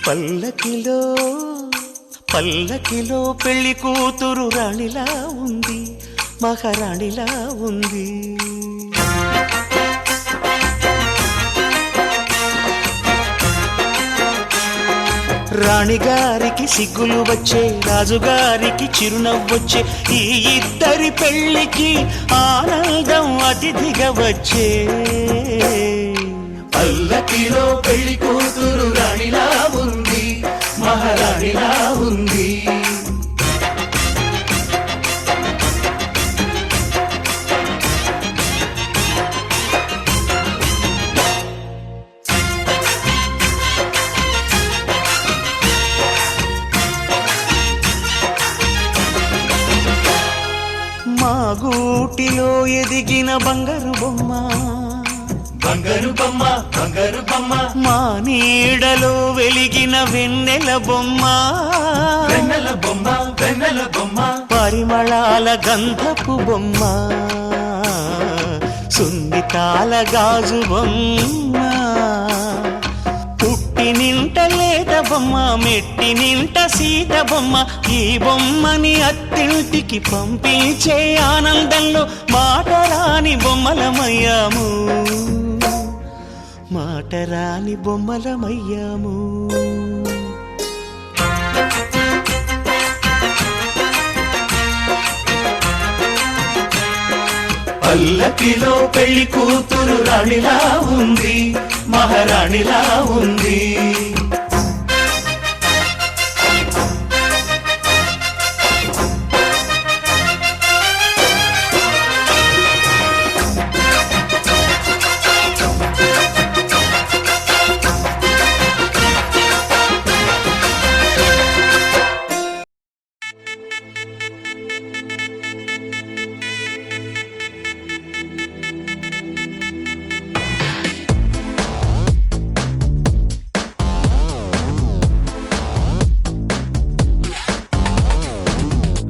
పల్లకిలో పల్లకిలో పెళ్లి కూతురు రాణిలా ఉంది, మహారాణిలా ఉంది. రాణిగారికి సిగ్గులు వచ్చే, రాజుగారికి చిరునవ్వొచ్చే, ఈ ఇద్దరి పెళ్లికి ఆనందం అతిథిగా వచ్చే. పల్లకిలో పెళ్లి కూతురు రాణిలా ఉంది, మహారాణిలా ఉంది. మా గూటిలో ఎదిగిన బంగారు బొమ్మ, బంగారు బొమ్మ, బంగారు బొమ్మ, మా నీడలో వెలిగిన వెన్నెల బొమ్మ, వెన్నెల బొమ్మ, వెన్నెల బొమ్మ, పరిమళాల గంధపు బొమ్మ, సున్నితాల గాజు బొమ్మ, పుట్టి నింట లేత బొమ్మ, మెట్టి నింట సీత బొమ్మ. ఈ బొమ్మని అత్తింటికి పంపించే ఆనందంలో మాటరాని బొమ్మలమయ్యాము, మాటరాని బొమ్మలమయ్యాము. పల్లకిలో పెళ్లి కూతురు రాణిలా ఉంది, మహారాణిలా ఉంది.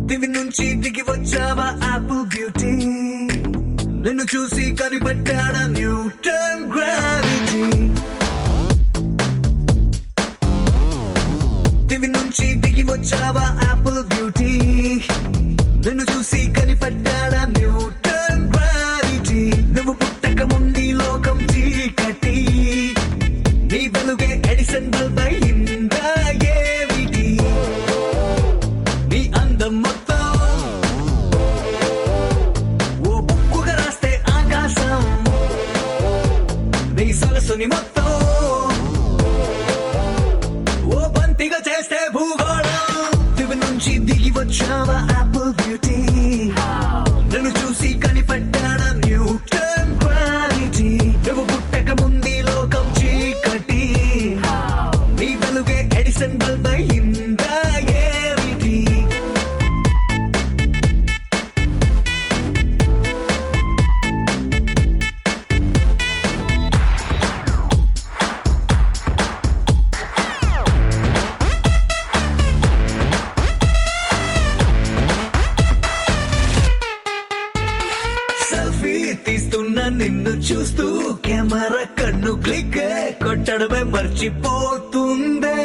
దివి నుంచి దిగి వచ్చావా యాపిల్ బ్యూటీ, నిన్ను చూసి కనిపెట్టాడా న్యూటన్ గ్రావిటీ. దివి నుంచి దిగి వచ్చావా యాపిల్ బ్యూటీ, నిన్ను చూసి కనిపెట్టాడా న్యూటన్ గ్రావిటీ. నువ్వు పుట్టక ముందు లోకం చీకటి, నీ వెలుగే ఎడిసన్ బల్బ్ అయిందా ఏమిటి. నీ అందం మొత్తం ఓ బుక్కుగా రాస్తే ఆకాశం, నీ సరస్సుని మొత్తం ఓ బంతిగా చేస్తే భూగోళం. దివి నుంచి దిగి వచ్చావా యాపిల్ బ్యూటీ, నన్ను చూసి కనిపెట్టాడా న్యూటన్ గ్రావిటీ. నువ్వు పుట్టక ముందు లోకం చీకటి, నీ వెలుగే ఎడిసన్ బల్బ్ అయిందా ఏమిటి. సెల్ఫీ తీస్తున్న నిన్ను చూస్తూ కెమెరా కన్ను క్లిక్ కొట్టడమే మర్చిపోతుందే.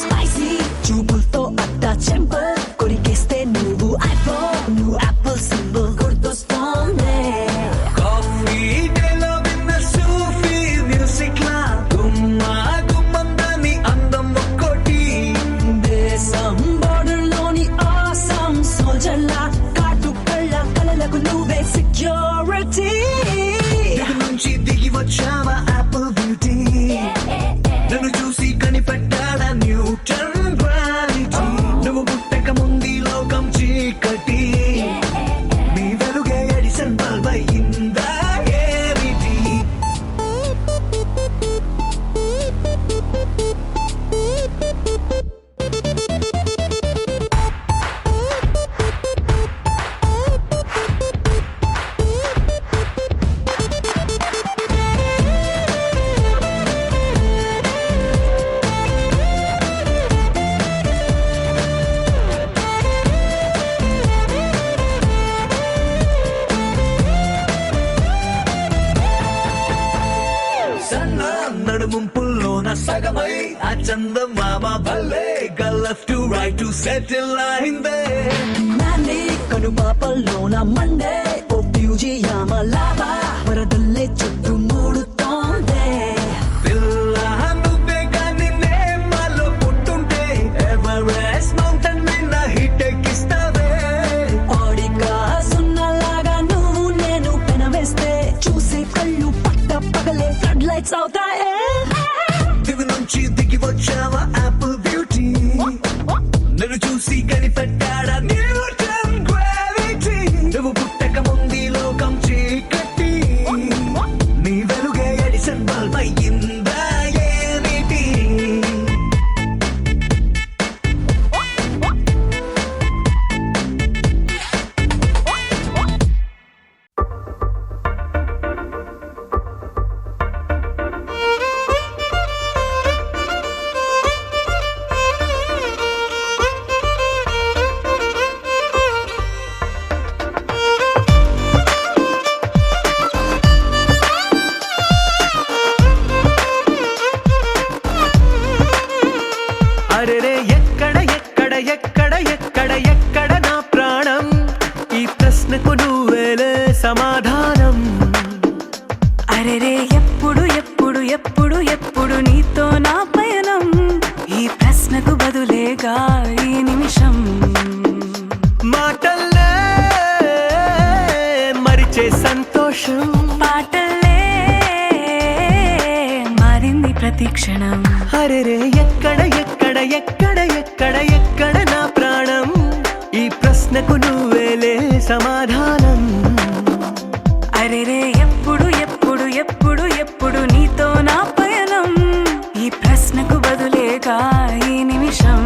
స్పైసీ చూపులతో అట్టా చెంపల్ కొరికేస్తే నువ్వు ఐఫోన్, నువ్వు యాపిల్ సింబల్ గుర్తొస్తోంది. కాఫీ డేలో విన్న సూఫీ మ్యూజిక్ లా గుమ్మా గుమ్మందాని అందం ఒక్కోటి. దేశం బోర్డర్లోని ఆసం సోల్జర్లా కాటు కళ్ళ కలలకు నువ్వే సెక్యూరిటీ. దిగు నుంచి దిగి వచ్చావా యాపిల్ బ్యూటీ, నన్ను చూసి కనిపెట్టాడా న్యూటన్ గ్రావిటీ. నా సగమై ఆ చందమామ భలే left to right to settle అయిందే నానే కనుపాపల్లోన మండే ఓ ఫ్యూజియామ లావా వరదల్లే చుట్టూ మూడుతోందే పిల్ల నువ్వే కానీ నేమలో పుట్టుంటే ఎవరెస్ట్ మౌంటైన్ నిన్న హిట్ ఎక్కిస్తావే ఓడిగా సున్నలాగా నువ్వు నేను పెనవేస్తే చూసే కళ్ళు పట్ట పగలే ఫ్లడ్ లైట్స్ అవుతాయే దివి నుంచి దిగి వచ్చావా యాపిల్ బ్యూటీ నన్ను చూసి కనిపెట్టాడా న్యూటన్ గ్రావిటీ నువ్వు పుట్టక ముందు లోకం చీకటి నీ వెలుగే ఎడిసన్ బల్బ్ అయ్యిందా ఏమిటి అరెరే ఎక్కడ ఎక్కడ ఎక్కడ ఎక్కడ ఎక్కడ నా ప్రాణం ఈ ప్రశ్నకు నువ్వేలే సమాధానం అరెరే ఎప్పుడు ఎప్పుడు ఎప్పుడు ఎప్పుడు నీతో నా పయనం ఈ ప్రశ్నకు బదులేగా ఈ నిమిషం మాటల్లే మరిచే సంతోషం పాటల్లే మారింది ప్రతి క్షణం అరెరే ఎక్కడ ఎక్కడ ఎక్కడ ఎక్కడ ఎక్కడ నా ప్రాణం ఈ ప్రశ్నకు నువ్వేలే సమాధానం అరెరే ఎప్పుడు ఎప్పుడు ఎప్పుడు ఎప్పుడు నీతో నా పయనం ఈ ప్రశ్నకు బదులేగా ఈ నిమిషం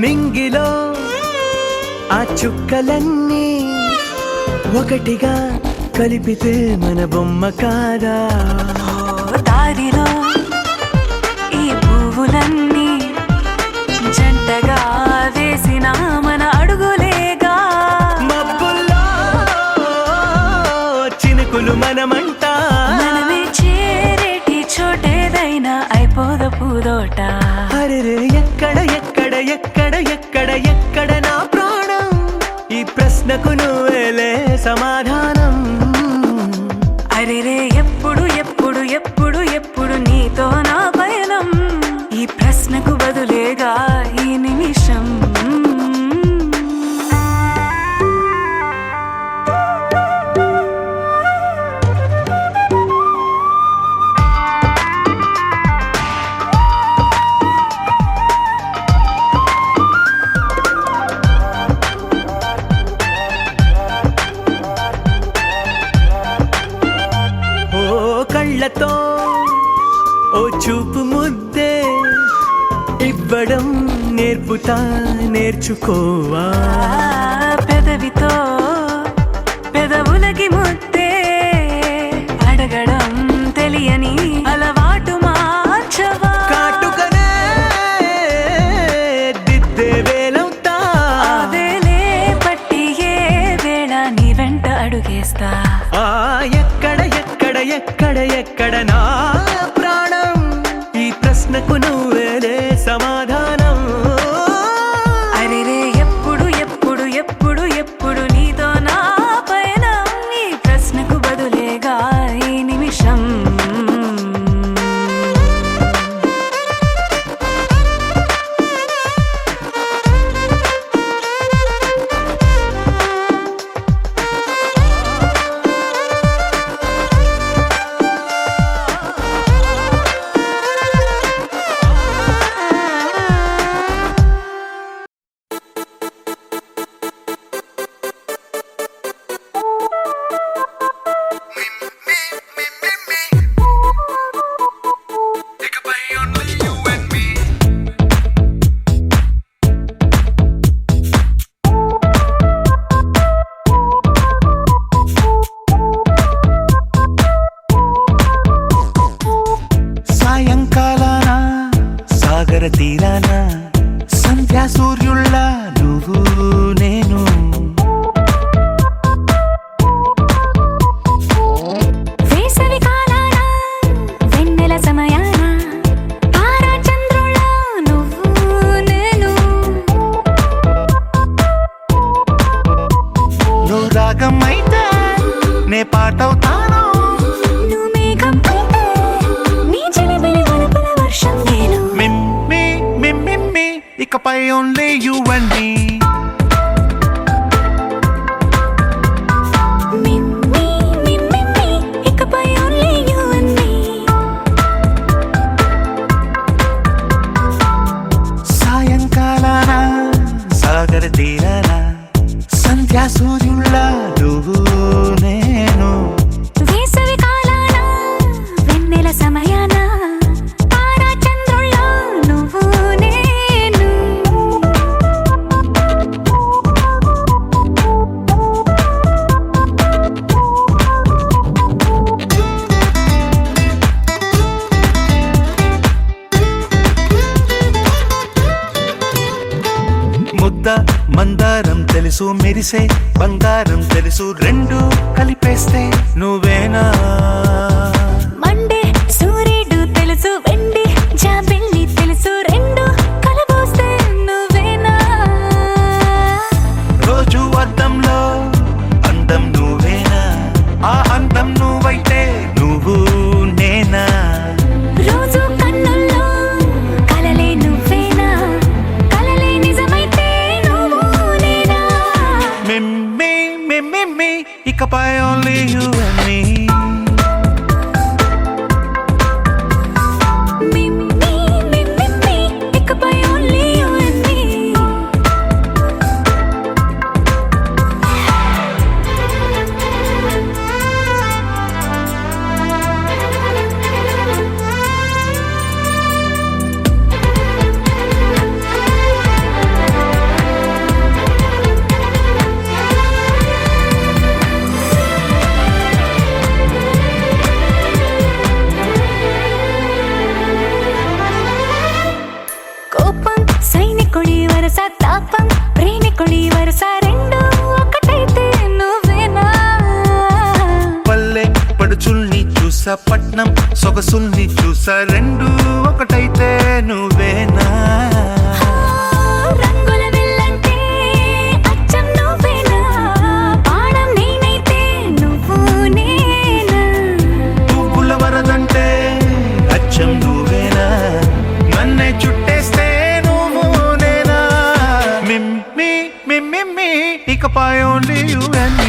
మింగిలో ఆ చుక్కలన్నీ ఒకటిగా కలిపితే మన బొమ్మ కాదా దారిలో ఈ పువ్వులన్నీ జంటగా వేసిన మన అడుగులేగా మబ్బుల్లో చినుకులు మనమంట మనమే చేరేటి చోటేదైనా అయిపోద పూదోట అరెరే ఎక్కడ ఎక్కడ ఎక్కడ ఎక్కడ ఎక్కడ నా ప్రాణం ఈ ప్రశ్నకు నువ్వేలే సమాధానం అరెరే ఎప్పుడు ఎప్పుడు ఎప్పుడు ఎప్పుడు నీతో నా పయనం ఈ ప్రశ్నకు బదులేగా ఈ నిమిషం ఓ కళ్ళతో ఓ చూపు ముద్దే ఇవ్వడం నేర్పుతా నేర్చుకోవా పెదవితో పెదవులకి ముద్దే అడగడం తెలియని అలవాటు మార్చవా కాటుకనే దిద్దే వేలవుతా ఆ వేలే పట్టి ఏ వేళ నీ వెంట అడుగేస్తా ఆ ఎక్కడ ఎక్కడ ఎక్కడ ఎక్కడ నా ప్రాణం ఈ ప్రశ్నకు నువ్వేలే సమాధానం అరెరే ఎప్పుడు ఎప్పుడు ఎప్పుడు ఎప్పుడు నీతో నా పయనం ఈ ప్రశ్నకు బదులేగా ఈ నిమిషం సాగర తీరాన సంధ్యా సూర్యుళ్ళ నువ్వు నేను వేసవి కాలాన వెన్నెల సమయాన తారా చంద్రుళ్ళ నువ్వు నేను నువ్వు రాగం అయితే నే పాటవుతాను నువ్వు మేఘం అయితే నీ చిలిపిలి వలపుల వర్షం నేను మిమ్మి మిమ్మి ఇకపై ఓన్లీ యు అండ్ మీ మిమ్మి మిమ్మి ఇకపై ఓన్లీ యు అండ్ మీ సాయంకాలాన సాగర తీరాన సంధ్యా సూర్యుళ్ళ నువ్వు నేను వేసవి కాలాన వెన్నెల సమయాన తారా చంద్రుళ్ళ నువ్వు నేను ముద్ద మందారం తెలుసు మెరిసే బంగారం తెలుసు రెండు కలిపేస్తే నువ్వేనా మండే సూర్యుడు తెలుసు వెండి జాబిల్లి తెలుసు రెండు కలబోస్తే నువ్వేనా రోజు అద్దంలో అందం నువ్వేనా ఆ అందం నువ్వైతే నువ్వు నేనా రోజు కన్నుల్లో కలలే నువ్వేనా కలలే నిజమైతే నువ్వు నేనా మిమ్మి మిమ్మి ఇకపై ఓన్లీ యు అండ్ మీ మిమ్మి మిమ్మి ఇకపై ఓన్లీ యు అండ్ మీ కోపం సైనికుడి వరస తాపం ప్రేమికుడి వరస రెండు ఒకటైతే నువ్వేనా పల్లె పడుచుల్ని చూసా పట్నం సొగసుల్ని చూసా రెండు ఒకటైతే నువ్వేనా రంగుల వెళ్ళంటే అచ్చం నువ్వేనా బాణం నేనైతే నువ్వు నేనా పువ్వుల వరదంటే అచ్చం నువ్వేనా నన్నే చుట్టేస్తే నువ్వు నేనా మిమ్మి మిమ్మి ఇకపై ఓన్లీ యు అండ్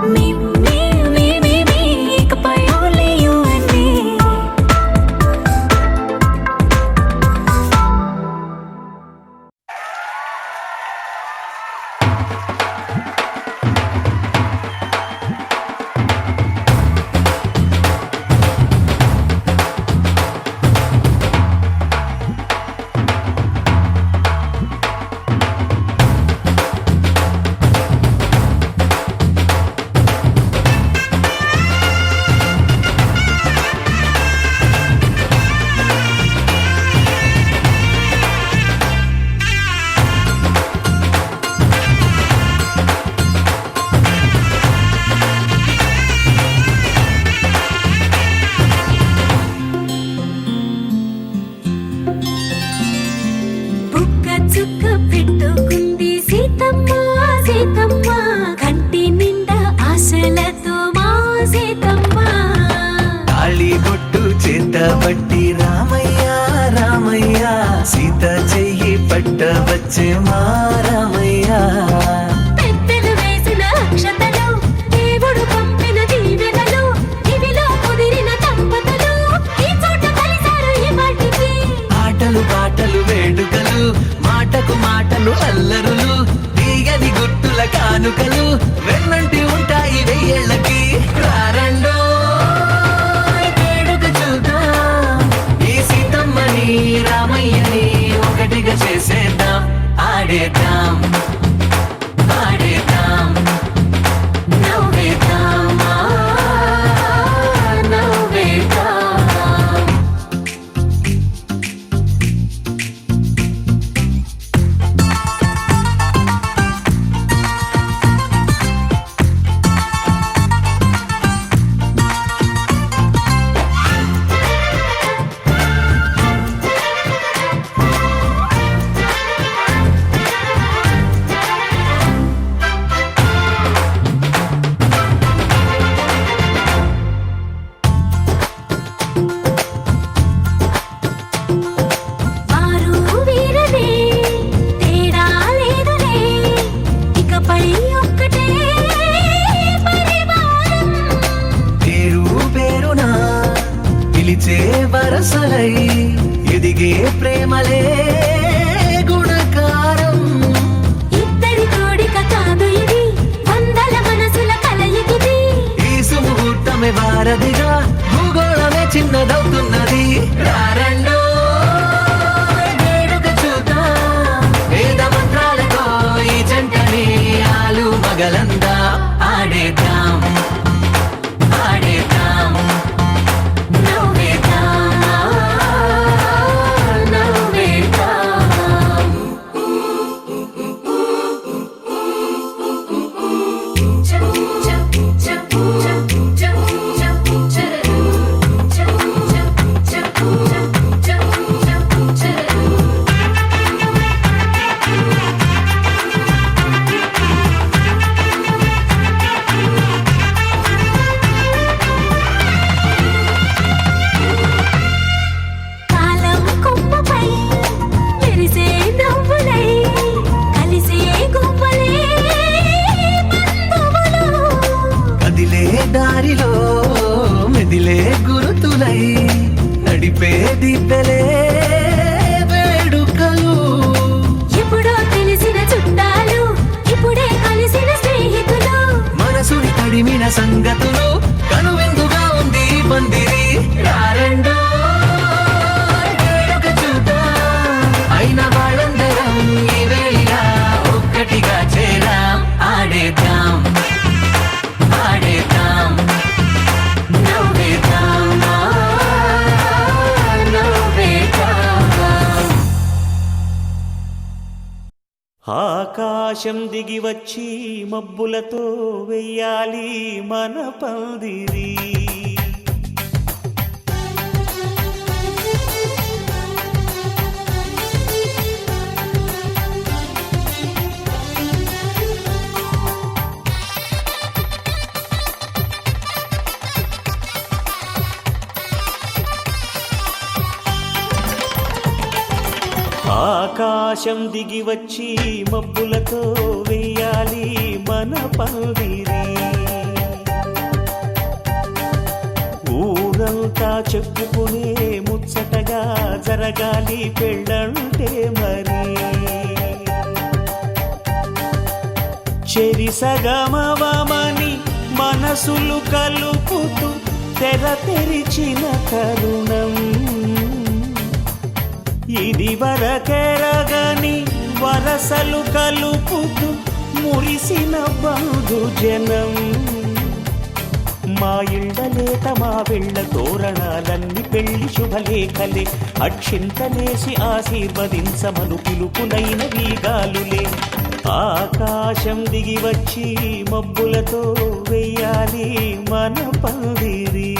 మీ మిమ్మి మిమ్మి ఇకపై ఓన్లీ యు అండ్ మీ బుక్క చుక్క పెట్టుకుంది సీతమ్మ సీతమ్మ కంటి నిండా ఆశలతో మా సీతమ్మ తాళి బొట్టు చేత బట్టి రామయ్య రామయ్య సీత చెయ్యి పట్ట వచ్చే మా రామయ్య పెద్దలు వేసిన అక్షతలు దేవుడు పంపిన దీవెనలు ఇవిలో కుదిరిన దంపతులు ఈ చోట కలిసారు ఈ వాటికి ఆటలు పాటలు వేడుకలు మాటకు మాటలు అల్లరులు తీయని గుర్తుల కానుకలు వెన్నంటి ఉంటాయి వెయ్యేళ్ళకి రారండో వేడుక చూద్దాం ఈ సీతమ్మని రామయ్యని ఒకటిగా చేసేద్దాం ఆడేద్దాం పాడేద్దాం నవ్వేద్దాం నవ్వేద్దాం పిలిచే వరసలై ఎదిగే ప్రేమలే గుణకారం. ఇద్దరి కోడిక కాదు ఇది, వందల మనసుల కలయికిది. ఈ సుముహూర్తమే వారధిగా భూగోళమే చిన్నదవుతున్నది. రారండో వేడుక చూద్దాం, వేద మంత్రాలతో ఈ జంటని ఆలు మగలందా ఆడేద్దాం ఆడేద్దాం నవ్వేద్దాం నవ్వేద్దాం. కాలం కొమ్మపై మెరిసే నవ్వులై కలిసే గువ్వలే బంధువులు. కదిలే దారిలో మెదిలే గురుతులై నడిపే దిబ్బెలే వేడుకలు. ఎప్పుడో తెలిసిన చుట్టాలు, ఇప్పుడే కలిసిన స్నేహితులు. మనసుని తడిమిన సంగతులు కనువిందుగా ఉంది ఈ పందిరి. రారండో వేడుక చూద్దాం, అయిన వాళ్ళందరం ఈ వేళ ఒక్కటిగా చేరాం. ఆడేద్దాం ఆడేద్దాం నవ్వేద్దాం నవ్వేద్దాం. ఆకాశం దిగి వచ్చి మబ్బులతో వెయ్యాలి మన పందిరి. ఆకాశం దిగి వచ్చి మబ్బులతో వెయ్యాలి మన పందిరి. ఊరంతా చెప్పుకునే ముచ్చటగా జరగాలి పెళ్ళంటే మరి. చెరిసగమవమని మనసులు కలుపుతూ తెర తెరిచిన తరుణం. ఇది వరకెరగని వరసలు కలుపుతూ మురిసిన బంధుజనం. మా ఇళ్ళలేత మా వెళ్ళ తోరణాలన్నీ పెళ్లి శుభలేఖలే. అక్షింతలేసి ఆశీర్వదించమను పిలుపునైన వీగాలులే. ఆకాశం దిగి వచ్చి మబ్బులతో వెయ్యాలి మన పందిరి.